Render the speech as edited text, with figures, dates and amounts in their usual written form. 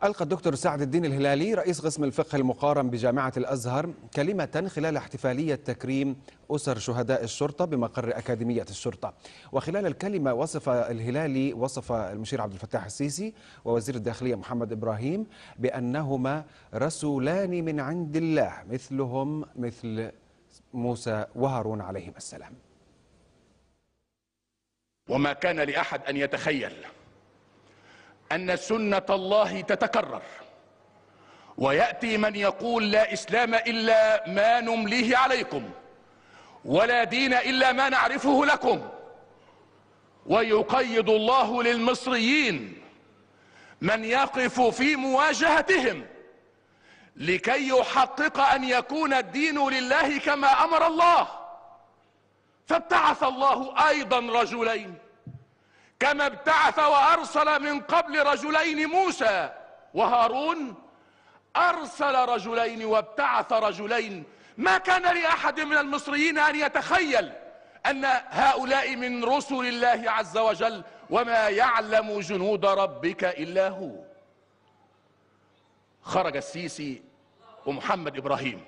ألقى الدكتور سعد الدين الهلالي رئيس قسم الفقه المقارن بجامعة الأزهر كلمة خلال احتفالية تكريم أسر شهداء الشرطة بمقر أكاديمية الشرطة. وخلال الكلمة وصف المشير عبد الفتاح السيسي ووزير الداخلية محمد إبراهيم بأنهما رسولان من عند الله مثلهم مثل موسى وهارون عليهما السلام. وما كان لأحد أن يتخيل أن سنة الله تتكرر ويأتي من يقول لا إسلام إلا ما نمليه عليكم ولا دين إلا ما نعرفه لكم، ويقيد الله للمصريين من يقف في مواجهتهم لكي يحقق أن يكون الدين لله كما أمر الله. فابتعث الله أيضا رجلين كما ابتعث وأرسل من قبل رجلين موسى وهارون، أرسل رجلين وابتعث رجلين. ما كان لأحد من المصريين أن يتخيل أن هؤلاء من رسل الله عز وجل، وما يعلم جنود ربك إلا هو. خرج السيسي ومحمد إبراهيم